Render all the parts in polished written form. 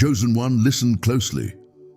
Chosen one, listen closely,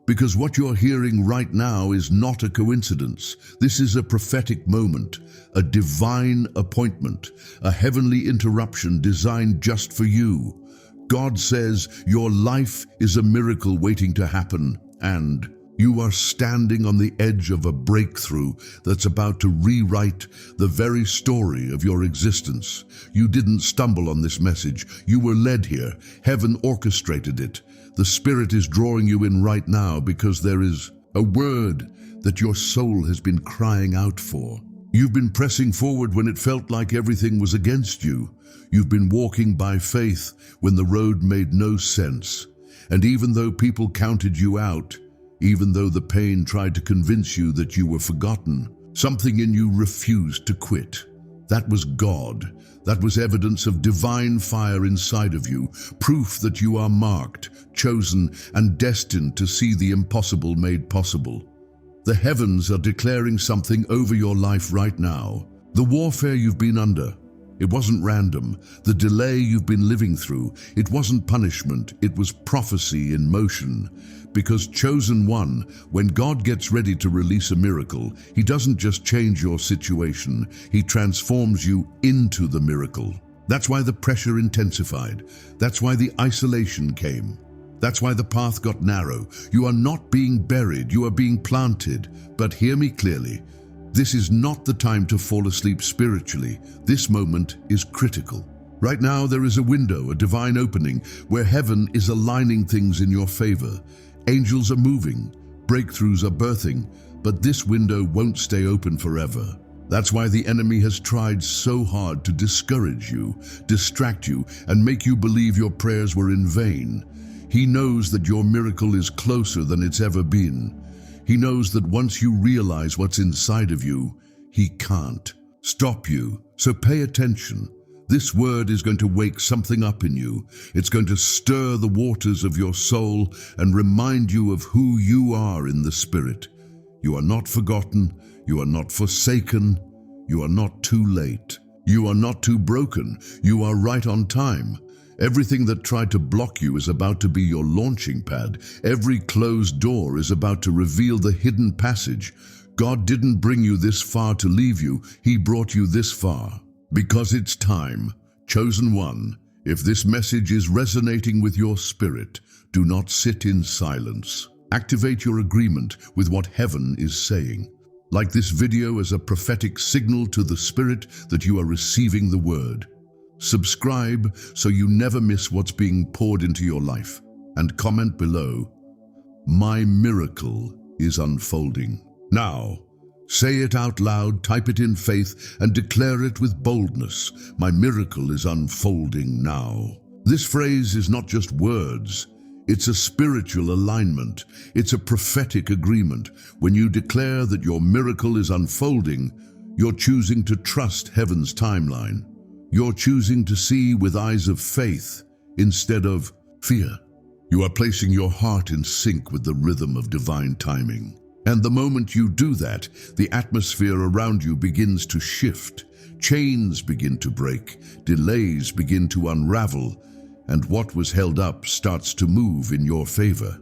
because what you're hearing right now is not a coincidence. This is a prophetic moment, a divine appointment, a heavenly interruption designed just for you. God says your life is a miracle waiting to happen, and you are standing on the edge of a breakthrough that's about to rewrite the very story of your existence. You didn't stumble on this message. You were led here. Heaven orchestrated it. The Spirit is drawing you in right now because there is a word that your soul has been crying out for. You've been pressing forward when it felt like everything was against you. You've been walking by faith when the road made no sense. And even though people counted you out, even though the pain tried to convince you that you were forgotten, something in you refused to quit. That was God. That was evidence of divine fire inside of you, proof that you are marked, chosen, and destined to see the impossible made possible. The heavens are declaring something over your life right now. The warfare you've been under, it wasn't random. The delay you've been living through, it wasn't punishment, it was prophecy in motion. Because chosen one, when God gets ready to release a miracle, He doesn't just change your situation, He transforms you into the miracle. That's why the pressure intensified. That's why the isolation came. That's why the path got narrow. You are not being buried, you are being planted. But hear me clearly. This is not the time to fall asleep spiritually. This moment is critical. Right now there is a window, a divine opening, where heaven is aligning things in your favor. Angels are moving, breakthroughs are birthing, but this window won't stay open forever. That's why the enemy has tried so hard to discourage you, distract you, and make you believe your prayers were in vain. He knows that your miracle is closer than it's ever been. He knows that once you realize what's inside of you, he can't stop you. So pay attention. This word is going to wake something up in you. It's going to stir the waters of your soul and remind you of who you are in the Spirit. You are not forgotten. You are not forsaken. You are not too late. You are not too broken. You are right on time. Everything that tried to block you is about to be your launching pad. Every closed door is about to reveal the hidden passage. God didn't bring you this far to leave you. He brought you this far. Because it's time. Chosen one, if this message is resonating with your spirit, do not sit in silence. Activate your agreement with what heaven is saying. Like this video as a prophetic signal to the Spirit that you are receiving the word. Subscribe so you never miss what's being poured into your life. And comment below, "My miracle is unfolding." Now, say it out loud, type it in faith, and declare it with boldness. My miracle is unfolding now. This phrase is not just words. It's a spiritual alignment. It's a prophetic agreement. When you declare that your miracle is unfolding, you're choosing to trust heaven's timeline. You're choosing to see with eyes of faith instead of fear. You are placing your heart in sync with the rhythm of divine timing. And the moment you do that, the atmosphere around you begins to shift. Chains begin to break, delays begin to unravel, and what was held up starts to move in your favor.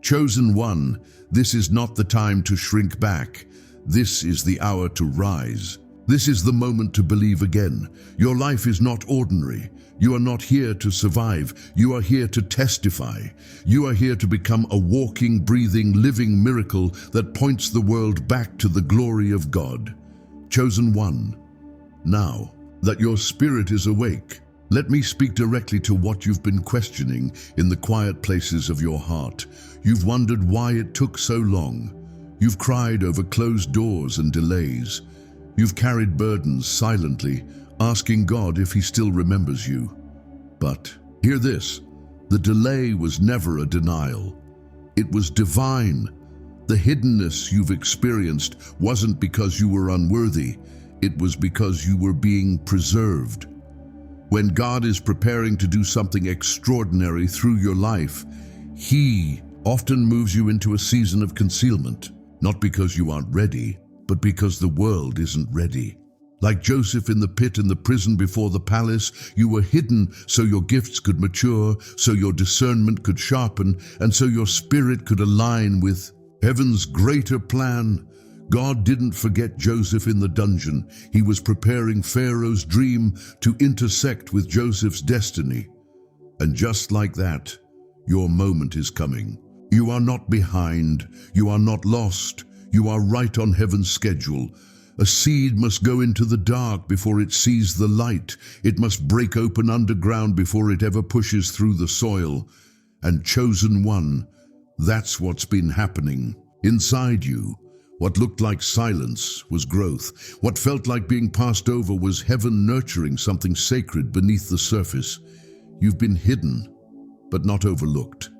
Chosen one, this is not the time to shrink back. This is the hour to rise. This is the moment to believe again. Your life is not ordinary. You are not here to survive. You are here to testify. You are here to become a walking, breathing, living miracle that points the world back to the glory of God. Chosen one, now that your spirit is awake, let me speak directly to what you've been questioning in the quiet places of your heart. You've wondered why it took so long. You've cried over closed doors and delays. You've carried burdens silently, asking God if He still remembers you. But hear this, the delay was never a denial. It was divine. The hiddenness you've experienced wasn't because you were unworthy. It was because you were being preserved. When God is preparing to do something extraordinary through your life, He often moves you into a season of concealment, not because you aren't ready, but because the world isn't ready. Like Joseph in the pit and the prison before the palace, you were hidden so your gifts could mature, so your discernment could sharpen, and so your spirit could align with heaven's greater plan. God didn't forget Joseph in the dungeon. He was preparing Pharaoh's dream to intersect with Joseph's destiny. And just like that, your moment is coming. You are not behind. You are not lost. You are right on heaven's schedule. A seed must go into the dark before it sees the light. It must break open underground before it ever pushes through the soil. And chosen one, that's what's been happening. Inside you, what looked like silence was growth. What felt like being passed over was heaven nurturing something sacred beneath the surface. You've been hidden, but not overlooked.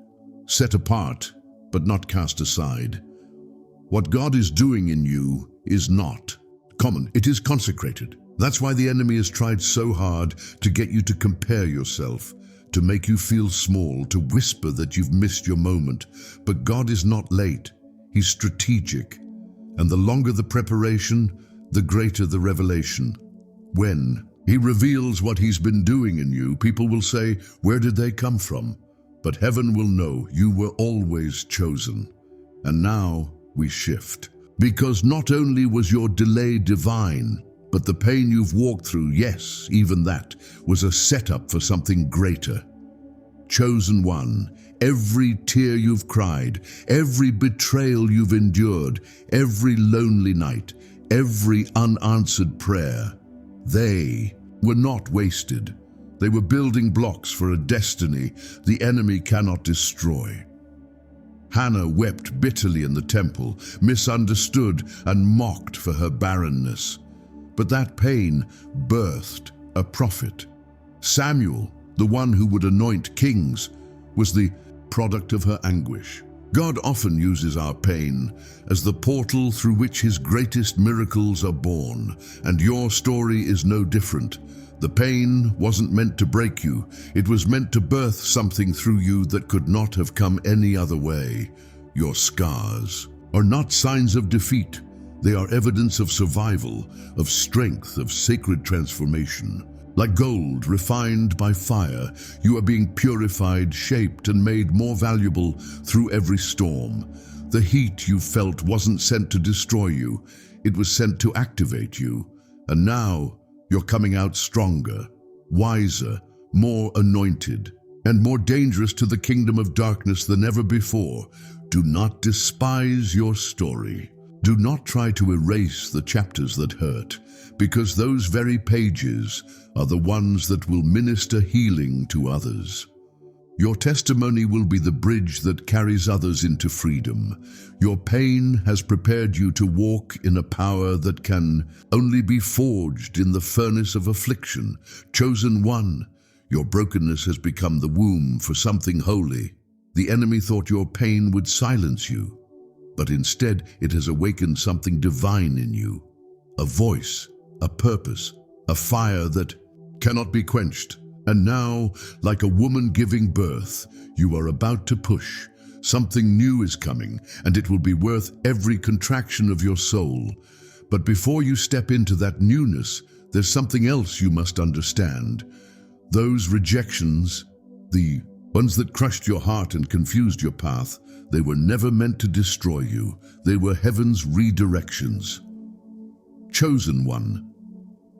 Set apart, but not cast aside. What God is doing in you is not common. It is consecrated. That's why the enemy has tried so hard to get you to compare yourself, to make you feel small, to whisper that you've missed your moment. But God is not late. He's strategic. And the longer the preparation, the greater the revelation. When He reveals what He's been doing in you, people will say, "Where did they come from?" But heaven will know you were always chosen. And now we shift. Because not only was your delay divine, but the pain you've walked through, yes, even that, was a setup for something greater. Chosen one, every tear you've cried, every betrayal you've endured, every lonely night, every unanswered prayer, they were not wasted. They were building blocks for a destiny the enemy cannot destroy. Hannah wept bitterly in the temple, misunderstood and mocked for her barrenness. But that pain birthed a prophet. Samuel, the one who would anoint kings, was the product of her anguish. God often uses our pain as the portal through which His greatest miracles are born, and your story is no different. The pain wasn't meant to break you. It was meant to birth something through you that could not have come any other way. Your scars are not signs of defeat. They are evidence of survival, of strength, of sacred transformation. Like gold refined by fire, you are being purified, shaped, and made more valuable through every storm. The heat you felt wasn't sent to destroy you. It was sent to activate you. And now, you're coming out stronger, wiser, more anointed, and more dangerous to the kingdom of darkness than ever before. Do not despise your story. Do not try to erase the chapters that hurt, because those very pages are the ones that will minister healing to others. Your testimony will be the bridge that carries others into freedom. Your pain has prepared you to walk in a power that can only be forged in the furnace of affliction. Chosen one, your brokenness has become the womb for something holy. The enemy thought your pain would silence you, but instead it has awakened something divine in you. A voice, a purpose, a fire that cannot be quenched. And now, like a woman giving birth, you are about to push. Something new is coming, and it will be worth every contraction of your soul. But before you step into that newness, there's something else you must understand. Those rejections, the ones that crushed your heart and confused your path, they were never meant to destroy you. They were heaven's redirections. Chosen one.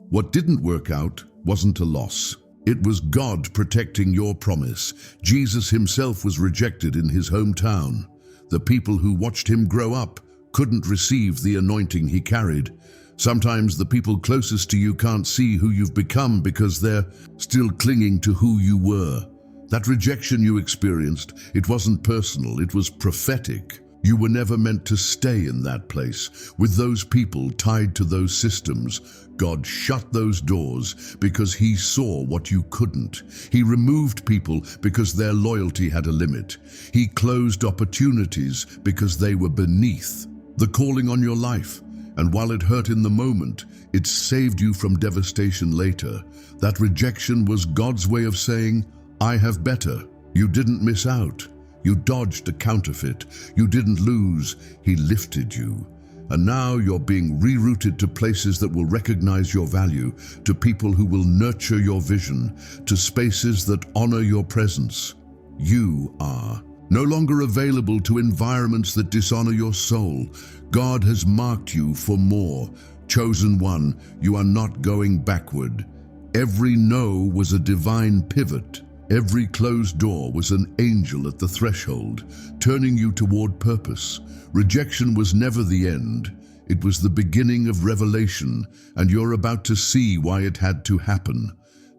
What didn't work out wasn't a loss. It was God protecting your promise. Jesus Himself was rejected in His hometown. The people who watched Him grow up couldn't receive the anointing He carried. Sometimes the people closest to you can't see who you've become because they're still clinging to who you were. That rejection you experienced, it wasn't personal, it was prophetic. You were never meant to stay in that place, with those people tied to those systems. God shut those doors because He saw what you couldn't. He removed people because their loyalty had a limit. He closed opportunities because they were beneath the calling on your life. And while it hurt in the moment, it saved you from devastation later. That rejection was God's way of saying, I have better. You didn't miss out. You dodged a counterfeit. You didn't lose. He lifted you. And now you're being rerouted to places that will recognize your value, to people who will nurture your vision, to spaces that honor your presence. You are no longer available to environments that dishonor your soul. God has marked you for more. Chosen one, you are not going backward. Every no was a divine pivot. Every closed door was an angel at the threshold, turning you toward purpose. Rejection was never the end. It was the beginning of revelation, and you're about to see why it had to happen.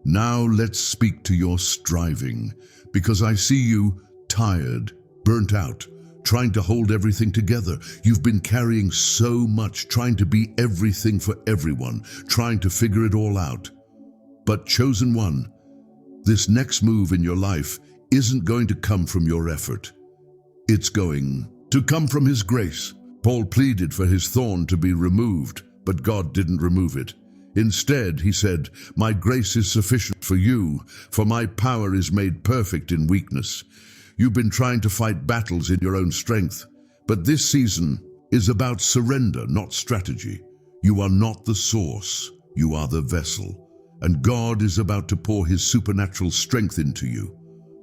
Now let's speak to your striving, because I see you tired, burnt out, trying to hold everything together. You've been carrying so much, trying to be everything for everyone, trying to figure it all out. But chosen one, this next move in your life isn't going to come from your effort. It's going to come from His grace. Paul pleaded for his thorn to be removed, but God didn't remove it. Instead, he said, "My grace is sufficient for you, for my power is made perfect in weakness." You've been trying to fight battles in your own strength, but this season is about surrender, not strategy. You are not the source, you are the vessel. And God is about to pour His supernatural strength into you.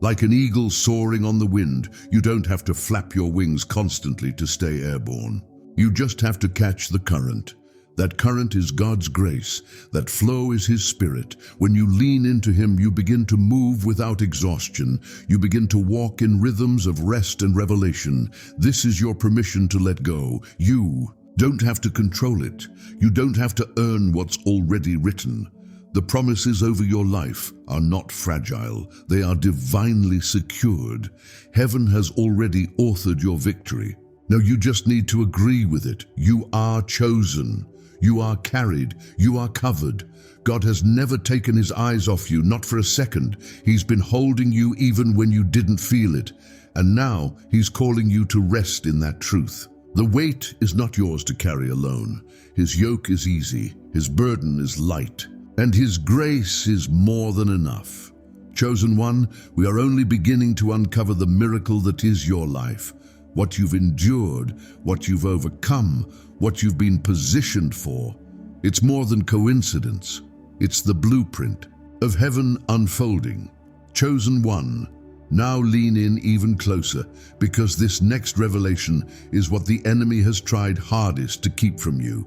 Like an eagle soaring on the wind, you don't have to flap your wings constantly to stay airborne. You just have to catch the current. That current is God's grace. That flow is His Spirit. When you lean into Him, you begin to move without exhaustion. You begin to walk in rhythms of rest and revelation. This is your permission to let go. You don't have to control it. You don't have to earn what's already written. The promises over your life are not fragile. They are divinely secured. Heaven has already authored your victory. Now you just need to agree with it. You are chosen. You are carried. You are covered. God has never taken His eyes off you, not for a second. He's been holding you even when you didn't feel it. And now He's calling you to rest in that truth. The weight is not yours to carry alone. His yoke is easy. His burden is light. And His grace is more than enough. Chosen one, we are only beginning to uncover the miracle that is your life. What you've endured, what you've overcome, what you've been positioned for. It's more than coincidence. It's the blueprint of heaven unfolding. Chosen one, now lean in even closer, because this next revelation is what the enemy has tried hardest to keep from you.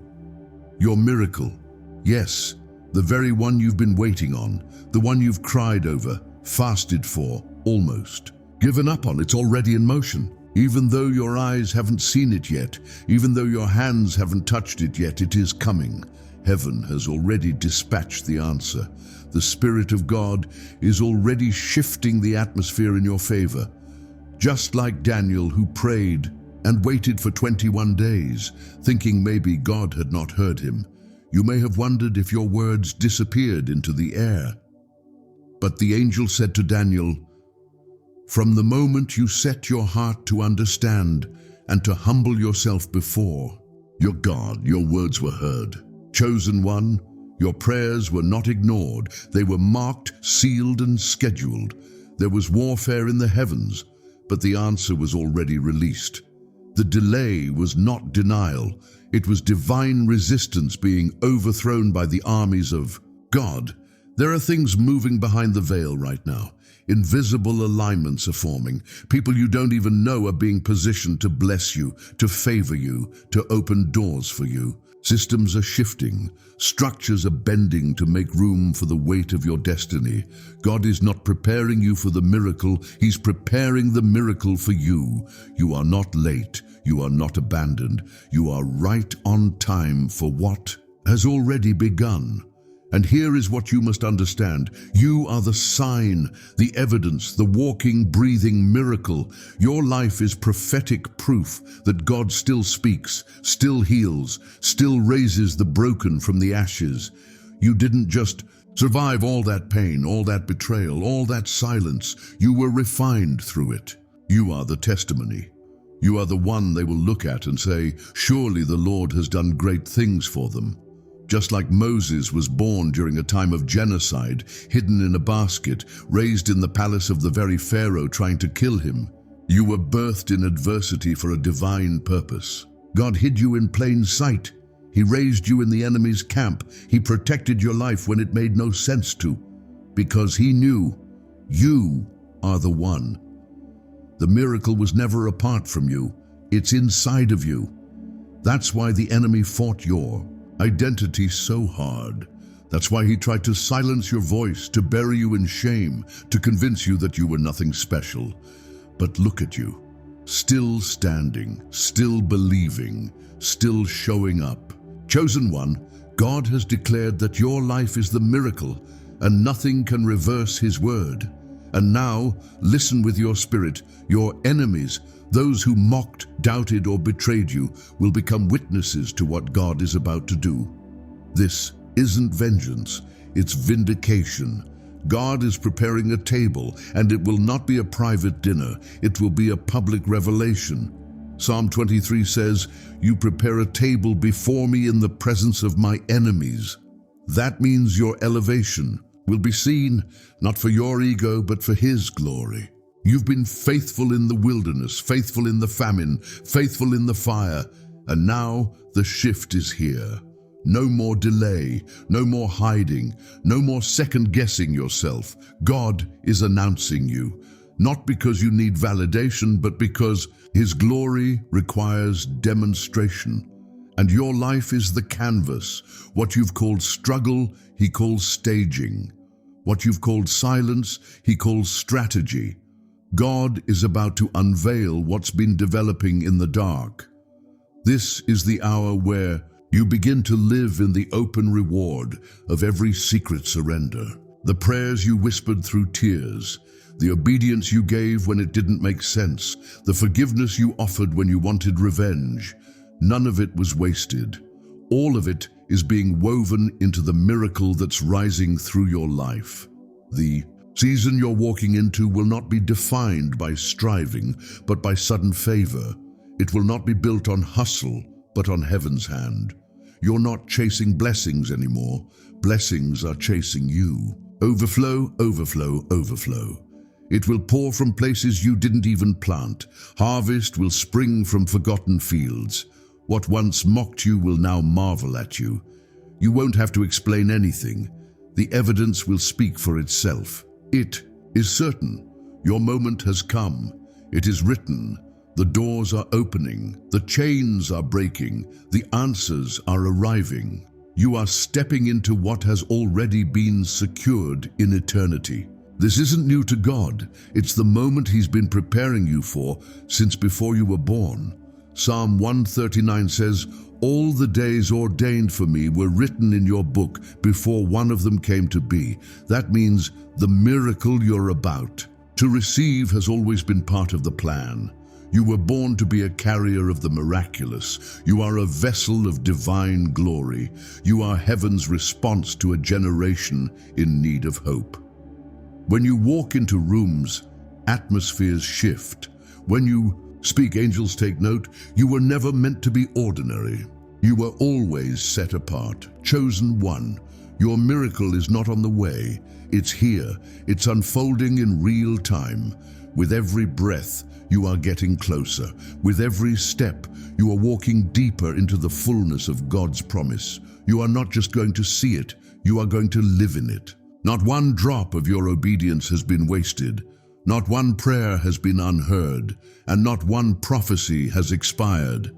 Your miracle. Yes, the very one you've been waiting on, the one you've cried over, fasted for, almost given up on. It's already in motion. Even though your eyes haven't seen it yet, even though your hands haven't touched it yet, it is coming. Heaven has already dispatched the answer. The Spirit of God is already shifting the atmosphere in your favor. Just like Daniel, who prayed and waited for 21 days, thinking maybe God had not heard him. You may have wondered if your words disappeared into the air. But the angel said to Daniel, "From the moment you set your heart to understand and to humble yourself before your God, your words were heard. Chosen one, your prayers were not ignored. They were marked, sealed, and scheduled. There was warfare in the heavens, but the answer was already released. The delay was not denial. It was divine resistance being overthrown by the armies of God. There are things moving behind the veil right now. Invisible alignments are forming. People you don't even know are being positioned to bless you, to favor you, to open doors for you. Systems are shifting. Structures are bending to make room for the weight of your destiny. God is not preparing you for the miracle. He's preparing the miracle for you. You are not late. You are not abandoned. You are right on time for what has already begun. And here is what you must understand. You are the sign, the evidence, the walking, breathing miracle. Your life is prophetic proof that God still speaks, still heals, still raises the broken from the ashes. You didn't just survive all that pain, all that betrayal, all that silence. You were refined through it. You are the testimony. You are the one they will look at and say, "Surely the Lord has done great things for them." Just like Moses was born during a time of genocide, hidden in a basket, raised in the palace of the very Pharaoh trying to kill him, you were birthed in adversity for a divine purpose. God hid you in plain sight. He raised you in the enemy's camp. He protected your life when it made no sense to, because He knew you are the one. The miracle was never apart from you. It's inside of you. That's why the enemy fought your identity so hard. That's why he tried to silence your voice, to bury you in shame, to convince you that you were nothing special. But look at you, still standing, still believing, still showing up. Chosen one, God has declared that your life is the miracle, and nothing can reverse His word. And now, listen with your spirit. Your enemies, those who mocked, doubted, or betrayed you, will become witnesses to what God is about to do. This isn't vengeance, it's vindication. God is preparing a table, and it will not be a private dinner. It will be a public revelation. Psalm 23 says, "You prepare a table before me in the presence of my enemies." That means your elevation will be seen, not for your ego, but for His glory. You've been faithful in the wilderness, faithful in the famine, faithful in the fire, and now the shift is here. No more delay, no more hiding, no more second-guessing yourself. God is announcing you, not because you need validation, but because His glory requires demonstration. And your life is the canvas. What you've called struggle, He calls staging. What you've called silence, He calls strategy. God is about to unveil what's been developing in the dark. This is the hour where you begin to live in the open reward of every secret surrender. The prayers you whispered through tears, the obedience you gave when it didn't make sense, the forgiveness you offered when you wanted revenge, none of it was wasted. All of it is being woven into the miracle that's rising through your life. The season you're walking into will not be defined by striving, but by sudden favor. It will not be built on hustle, but on heaven's hand. You're not chasing blessings anymore. Blessings are chasing you. Overflow, overflow, overflow. It will pour from places you didn't even plant. Harvest will spring from forgotten fields. What once mocked you will now marvel at you. You won't have to explain anything. The evidence will speak for itself. It is certain. Your moment has come. It is written. The doors are opening. The chains are breaking. The answers are arriving. You are stepping into what has already been secured in eternity. This isn't new to God. It's the moment He's been preparing you for since before you were born. Psalm 139 says, "All the days ordained for me were written in your book before one of them came to be." That means the miracle you're about to receive has always been part of the plan. You were born to be a carrier of the miraculous. You are a vessel of divine glory. You are heaven's response to a generation in need of hope. When you walk into rooms, atmospheres shift. When you speak, angels take note. You were never meant to be ordinary. You were always set apart, chosen one. Your miracle is not on the way. It's here. It's unfolding in real time. With every breath, you are getting closer. With every step, you are walking deeper into the fullness of God's promise. You are not just going to see it, you are going to live in it. Not one drop of your obedience has been wasted. Not one prayer has been unheard, and not one prophecy has expired.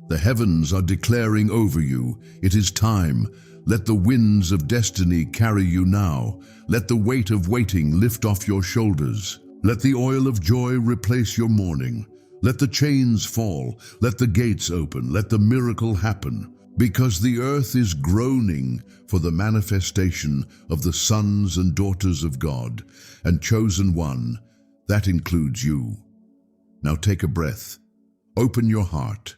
The heavens are declaring over you, it is time. Let the winds of destiny carry you now. Let the weight of waiting lift off your shoulders. Let the oil of joy replace your mourning. Let the chains fall. Let the gates open. Let the miracle happen. Because the earth is groaning for the manifestation of the sons and daughters of God, and chosen one, that includes you. Now take a breath. Open your heart,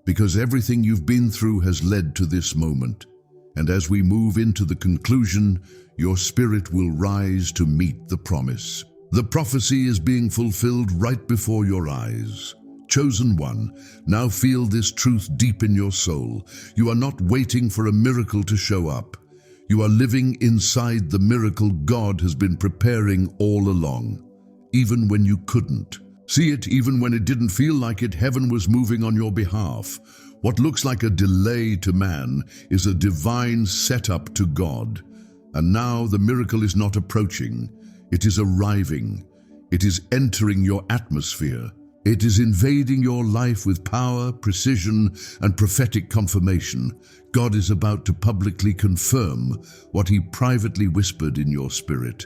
because everything you've been through has led to this moment. And as we move into the conclusion, your spirit will rise to meet the promise. The prophecy is being fulfilled right before your eyes. Chosen one, now feel this truth deep in your soul. You are not waiting for a miracle to show up. You are living inside the miracle God has been preparing all along, even when you couldn't. See it even when it didn't feel like it. Heaven was moving on your behalf. What looks like a delay to man is a divine setup to God. And now the miracle is not approaching, it is arriving. It is entering your atmosphere. It is invading your life with power, precision, and prophetic confirmation. God is about to publicly confirm what He privately whispered in your spirit.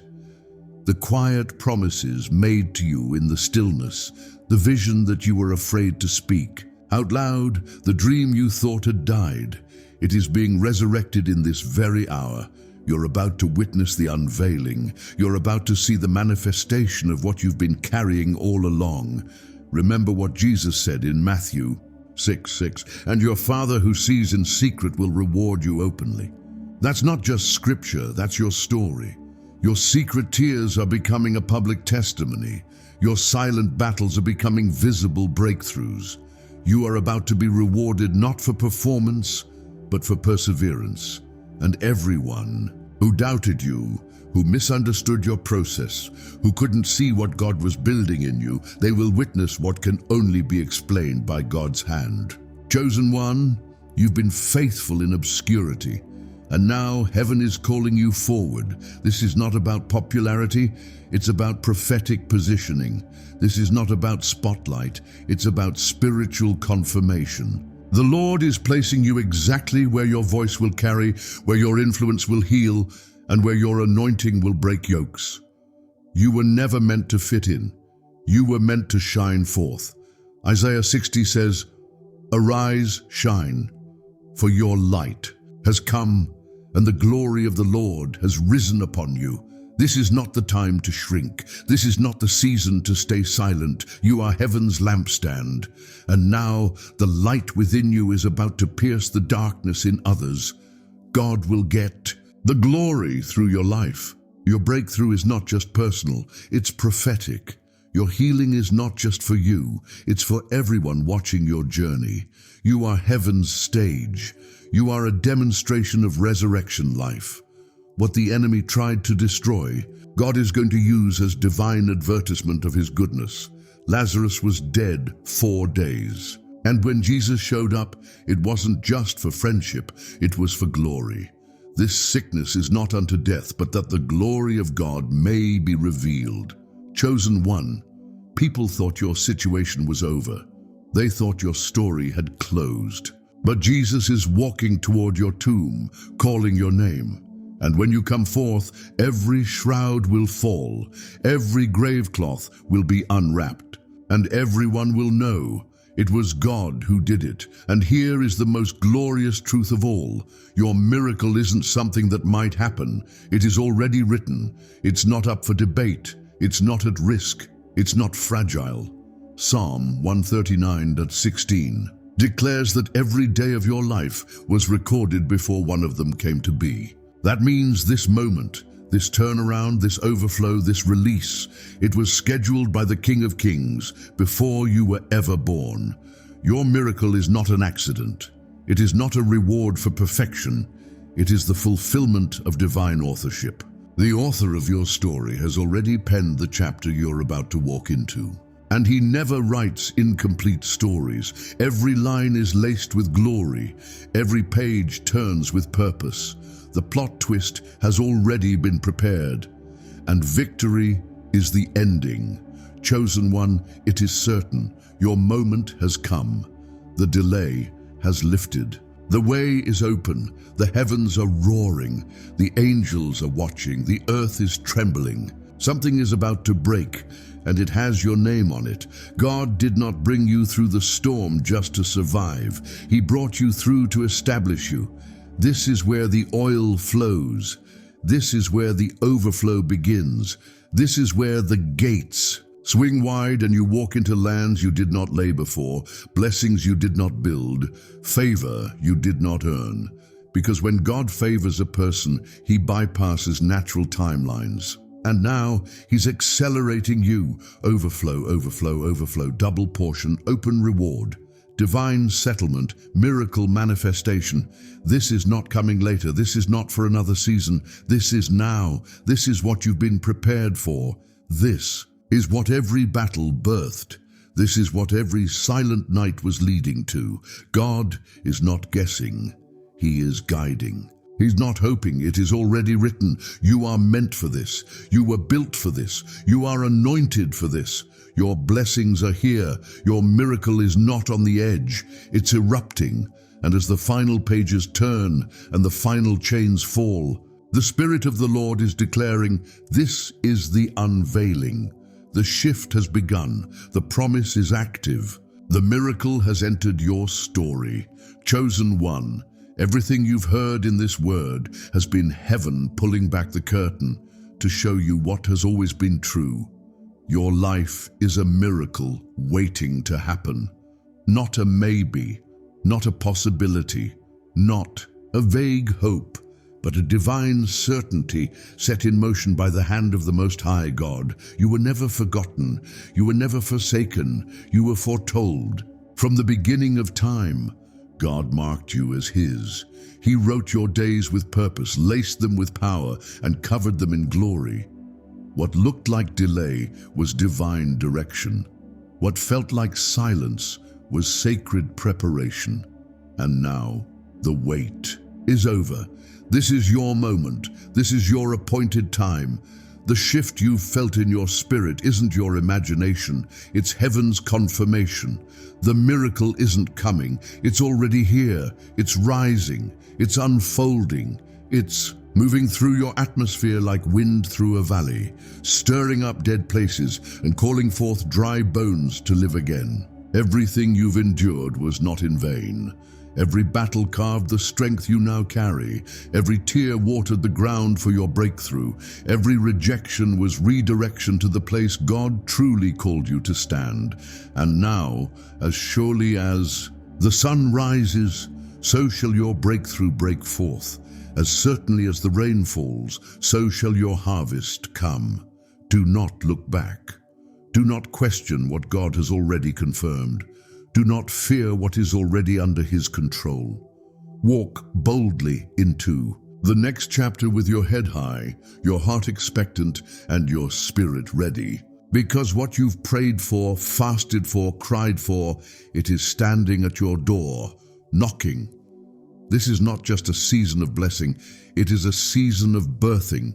The quiet promises made to you in the stillness, the vision that you were afraid to speak. Out loud, the dream you thought had died. It is being resurrected in this very hour. You're about to witness the unveiling. You're about to see the manifestation of what you've been carrying all along. Remember what Jesus said in Matthew 6:6, "And your Father who sees in secret will reward you openly." That's not just scripture, that's your story. Your secret tears are becoming a public testimony. Your silent battles are becoming visible breakthroughs. You are about to be rewarded not for performance, but for perseverance. And everyone who doubted you, who misunderstood your process, who couldn't see what God was building in you, they will witness what can only be explained by God's hand. Chosen one, you've been faithful in obscurity, and now heaven is calling you forward. This is not about popularity, it's about prophetic positioning. This is not about spotlight, it's about spiritual confirmation. The Lord is placing you exactly where your voice will carry, where your influence will heal, and where your anointing will break yokes. You were never meant to fit in. You were meant to shine forth. Isaiah 60 says, "Arise, shine, for your light has come, and the glory of the Lord has risen upon you." This is not the time to shrink. This is not the season to stay silent. You are heaven's lampstand. And now the light within you is about to pierce the darkness in others. God will get the glory through your life. Your breakthrough is not just personal, it's prophetic. Your healing is not just for you, it's for everyone watching your journey. You are heaven's stage. You are a demonstration of resurrection life. What the enemy tried to destroy, God is going to use as divine advertisement of His goodness. Lazarus was dead 4 days. And when Jesus showed up, it wasn't just for friendship, it was for glory. This sickness is not unto death, but that the glory of God may be revealed. Chosen one, people thought your situation was over. They thought your story had closed. But Jesus is walking toward your tomb, calling your name. And when you come forth, every shroud will fall, every grave cloth will be unwrapped, and everyone will know it was God who did it. And here is the most glorious truth of all. Your miracle isn't something that might happen. It is already written. It's not up for debate. It's not at risk. It's not fragile. Psalm 139:16 declares that every day of your life was recorded before one of them came to be. That means this moment, this turnaround, this overflow, this release, it was scheduled by the King of Kings before you were ever born. Your miracle is not an accident. It is not a reward for perfection. It is the fulfillment of divine authorship. The author of your story has already penned the chapter you're about to walk into. And He never writes incomplete stories. Every line is laced with glory. Every page turns with purpose. The plot twist has already been prepared, and victory is the ending. Chosen one, it is certain. Your moment has come. The delay has lifted. The way is open. The heavens are roaring. The angels are watching. The earth is trembling. Something is about to break, and it has your name on it. God did not bring you through the storm just to survive. He brought you through to establish you. This is where the oil flows. This is where the overflow begins. This is where the gates swing wide and you walk into lands you did not lay before, blessings you did not build, favor you did not earn. Because when God favors a person, He bypasses natural timelines. And now He's accelerating you. Overflow, overflow, overflow, double portion, open reward. Divine settlement, miracle manifestation. This is not coming later. This is not for another season. This is now. This is what you've been prepared for. This is what every battle birthed. This is what every silent night was leading to. God is not guessing, He is guiding. He's not hoping, it is already written. You are meant for this. You were built for this. You are anointed for this. Your blessings are here. Your miracle is not on the edge. It's erupting. And as the final pages turn and the final chains fall, the Spirit of the Lord is declaring, this is the unveiling. The shift has begun. The promise is active. The miracle has entered your story. Chosen one. Everything you've heard in this word has been heaven pulling back the curtain to show you what has always been true. Your life is a miracle waiting to happen. Not a maybe, not a possibility, not a vague hope, but a divine certainty set in motion by the hand of the Most High God. You were never forgotten. You were never forsaken. You were foretold. From the beginning of time, God marked you as His. He wrote your days with purpose, laced them with power, and covered them in glory. What looked like delay was divine direction. What felt like silence was sacred preparation. And now, the wait is over. This is your moment. This is your appointed time. The shift you've felt in your spirit isn't your imagination. It's heaven's confirmation. The miracle isn't coming. It's already here. It's rising. It's unfolding. It's moving through your atmosphere like wind through a valley, stirring up dead places and calling forth dry bones to live again. Everything you've endured was not in vain. Every battle carved the strength you now carry. Every tear watered the ground for your breakthrough. Every rejection was redirection to the place God truly called you to stand. And now, as surely as the sun rises, so shall your breakthrough break forth. As certainly as the rain falls, so shall your harvest come. Do not look back. Do not question what God has already confirmed. Do not fear what is already under His control. Walk boldly into the next chapter with your head high, your heart expectant, and your spirit ready. Because what you've prayed for, fasted for, cried for, it is standing at your door, knocking. This is not just a season of blessing, it is a season of birthing.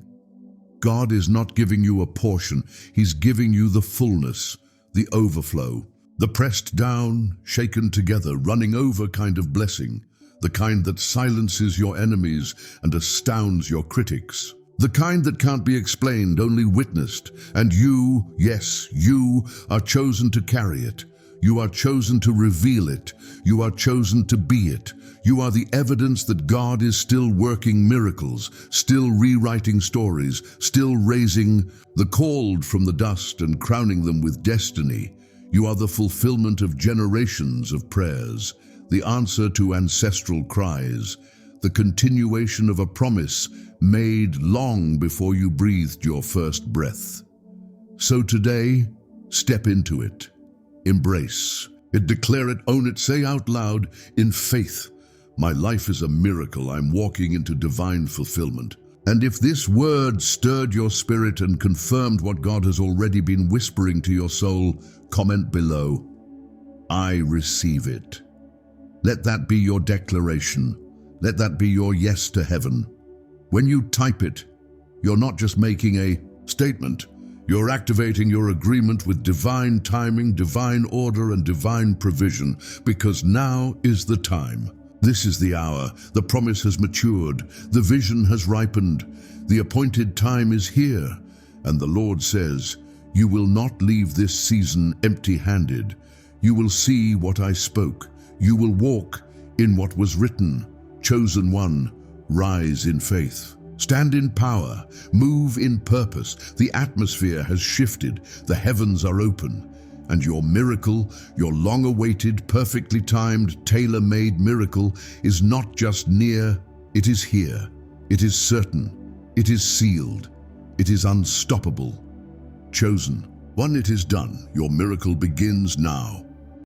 God is not giving you a portion, He's giving you the fullness, the overflow. The pressed down, shaken together, running over kind of blessing, the kind that silences your enemies and astounds your critics, the kind that can't be explained, only witnessed, and you, yes, you, are chosen to carry it. You are chosen to reveal it. You are chosen to be it. You are the evidence that God is still working miracles, still rewriting stories, still raising the called from the dust and crowning them with destiny. You are the fulfillment of generations of prayers, the answer to ancestral cries, the continuation of a promise made long before you breathed your first breath. So today, step into it. Embrace it, declare it, own it, say out loud in faith, my life is a miracle, I'm walking into divine fulfillment. And if this word stirred your spirit and confirmed what God has already been whispering to your soul, comment below, I receive it. Let that be your declaration. Let that be your yes to heaven. When you type it, you're not just making a statement, you're activating your agreement with divine timing, divine order, and divine provision, because now is the time. This is the hour. The promise has matured. The vision has ripened. The appointed time is here. And the Lord says, you will not leave this season empty-handed. You will see what I spoke. You will walk in what was written. Chosen one, rise in faith. Stand in power. Move in purpose. The atmosphere has shifted. The heavens are open. And your miracle, your long-awaited, perfectly timed, tailor-made miracle is not just near, it is here. It is certain. It is sealed. It is unstoppable. Chosen one, it is done. Your miracle begins now.